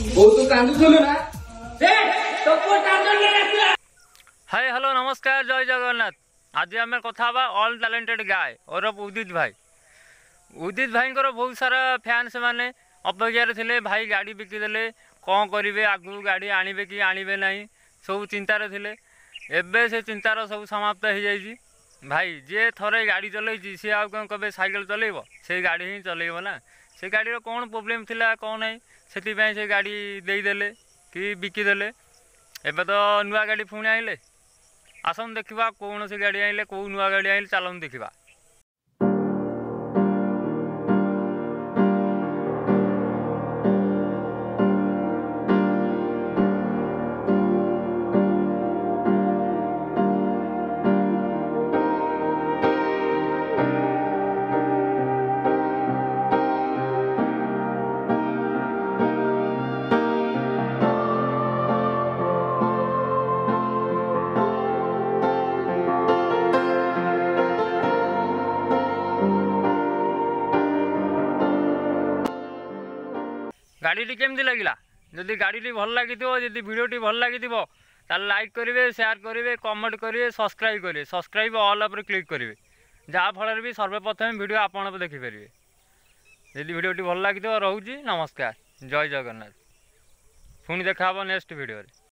बहुत कांदुलु ना hi hello नमस्कार जय जगन्नाथ। आज आम कथा ऑल टैलेंटेड गाय और उदित भाई। उदित भाई बहुत सारा फैन से माने अपेक्षार थे भाई गाड़ी बिकिदेले कौन करेंगे आगू गाड़ी आणवे कि आणवे ना सब चिंतार थे। एबे से चिंतार सब समाप्त हो जाए। भाई जी थरे गाड़ी चलई सी आउ कौन कहे साइकेल चलेब से गाड़ी ही चलेब ना। से गाड़ी कौन प्रोब्लेम थिला कौन नहीं से गाड़ी देदेले कि बिकिदेले। एबे तो नुआ गाड़ी पुणी आइले आसन देखा कौन सी गाड़ी आइले कौ नुआ गाड़ी आइले चलन देखा। गाड़ी केमती लगिला जदि गाड़ी भल लगी जदि वीडियो भल लगी लाइक करेंगे शेयर करेंगे कमेंट करेंगे सब्सक्राइब करेंगे सब्सक्राइब ऑल उपर क्लिक करेंगे जहाँफल भी सर्वप्रथम वीडियो आपड़ देखिपारे। जदि वीडियो भल लगी रोचे नमस्कार जय जगन्नाथ। पुणी देखा नेक्स्ट वीडियो।